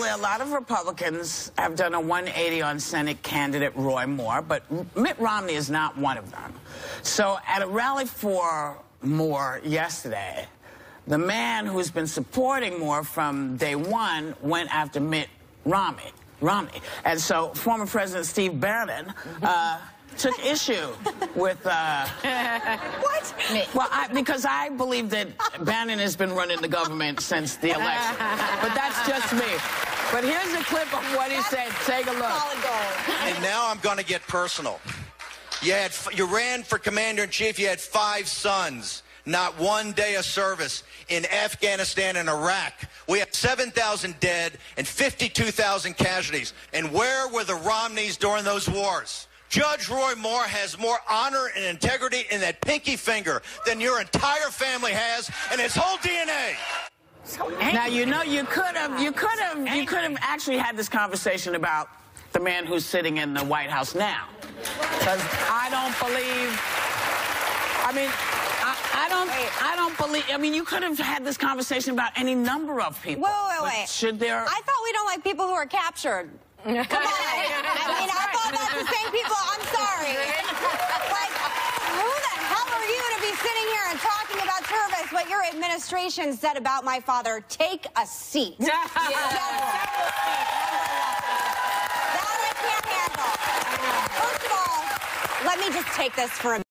Unfortunately, a lot of Republicans have done a 180 on Senate candidate Roy Moore, but Mitt Romney is not one of them. So at a rally for Moore yesterday, the man who's been supporting Moore from day one went after Mitt Romney. And so former President Steve Bannon took issue with... What? Well, because I believe that Bannon has been running the government since the election. But that's just me. But here's a clip of what he said. Take a look. Solid gold. And now I'm going to get personal. You ran for commander-in-chief. You had 5 sons. Not one day of service in Afghanistan and Iraq. We have 7,000 dead and 52,000 casualties. And where were the Romneys during those wars? Judge Roy Moore has more honor and integrity in that pinky finger than your entire family has in its whole DNA. Now, you know, you could have actually had this conversation about the man who's sitting in the White House now. Because I don't believe, I mean, you could have had this conversation about any number of people. Wait. Should there... I thought we don't like people who are captured. Come on. I thought that's the same people. I'm sorry. Like, who the hell are you to be sitting here and talking about service, what your administration said about my father? Take a seat. That I can't handle. First of all, let me just take this for a minute.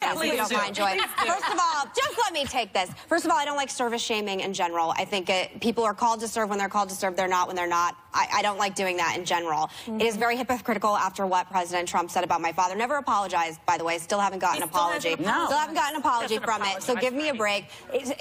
If you don't mind, Joy. First of all, just let me take this. First of all, I don't like service shaming in general. I think people are called to serve when they're called to serve. They're not when they're not. I don't like doing that in general. It is very hypocritical after what President Trump said about my father. Never apologized, by the way. Still haven't gotten an apology. Still haven't gotten an apology from it. So give me a break.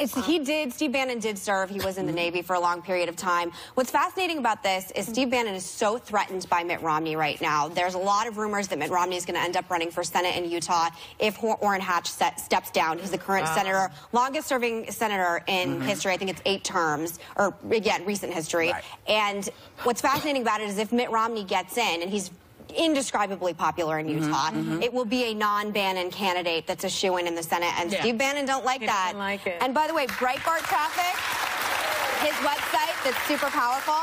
Steve Bannon did serve. He was in the Navy for a long period of time. What's fascinating about this is Steve Bannon is so threatened by Mitt Romney right now. There's a lot of rumors that Mitt Romney is going to end up running for Senate in Utah if Orrin Hatch steps down. He's the current senator, longest-serving senator in history. I think it's 8 terms, or again, recent history. Right. And what's fascinating about it is if Mitt Romney gets in, and he's indescribisably popular in Utah, it will be a non-Bannon candidate that's a shoo-in in the Senate, and Steve Bannon don't like that. Like it. And by the way, Breitbart Traffic, his website that's super powerful,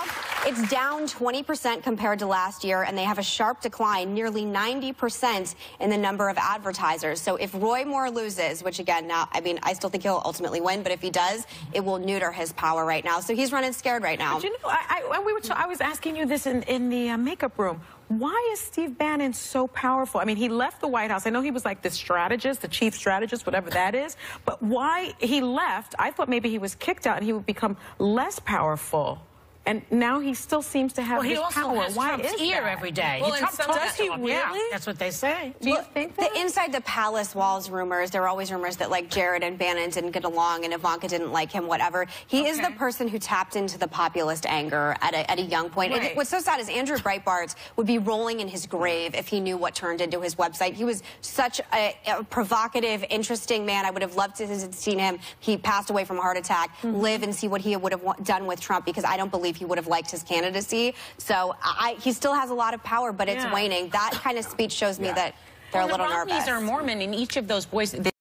it's down 20% compared to last year, and they have a sharp decline, nearly 90% in the number of advertisers. So if Roy Moore loses, which again, now, I mean, I still think he'll ultimately win, but if he does, it will neuter his power right now. So he's running scared right now. But you know, I was asking you this in the makeup room. Why is Steve Bannon so powerful? I mean, he left the White House. I know he was like the strategist, the chief strategist, whatever that is. But why he left, I thought maybe he was kicked out and he would become less powerful. And now he still seems to have this power. Well, he also has Trump's ear that? every day. Well, does he really? Yeah, that's what they say. Do you think that? The inside the palace walls rumors, there are always rumors that like Jared and Bannon didn't get along and Ivanka didn't like him, whatever. He is the person who tapped into the populist anger at a young point. Right. And what's so sad is Andrew Breitbart would be rolling in his grave if he knew what turned into his website. He was such a provocative, interesting man. I would have loved to have seen him. He passed away from a heart attack. Live and see what he would have done with Trump, because I don't believe he would have liked his candidacy. So he still has a lot of power, but it's waning. That kind of speech shows me that they're a little nervous. The Romneys are Mormon, and each of those boys, they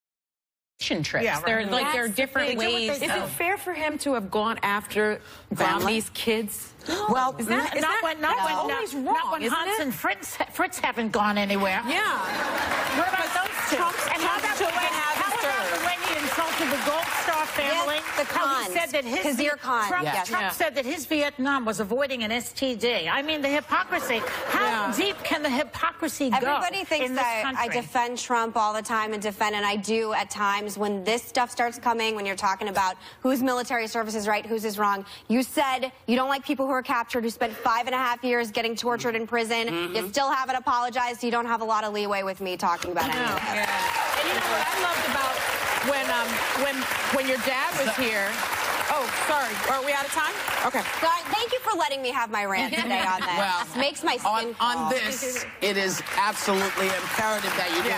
trips. Yeah, right. There are different ways. Is it fair for him to have gone after Romney's kids? Well, not when Hans and Fritz haven't gone anywhere. Yeah. What about those two? And how about when he insulted the Gold Star family? Yes, the Khans. He said that Trump said that his Vietnam was avoiding an STD. I mean, the hypocrisy. How deep can the hypocrisy go? Everybody thinks that I defend Trump all the time and I do at times. When this stuff starts coming, when you're talking about whose military service is right, whose is wrong, you said you don't like people who are captured, who spent 5.5 years getting tortured in prison. You still haven't apologized. You don't have a lot of leeway with me talking about any of that. And you know what I loved about when your dad was here. Oh, sorry. Are we out of time? Okay. Thank you for letting me have my rant today on that. Well, It makes my skin on this, it is absolutely imperative that you do.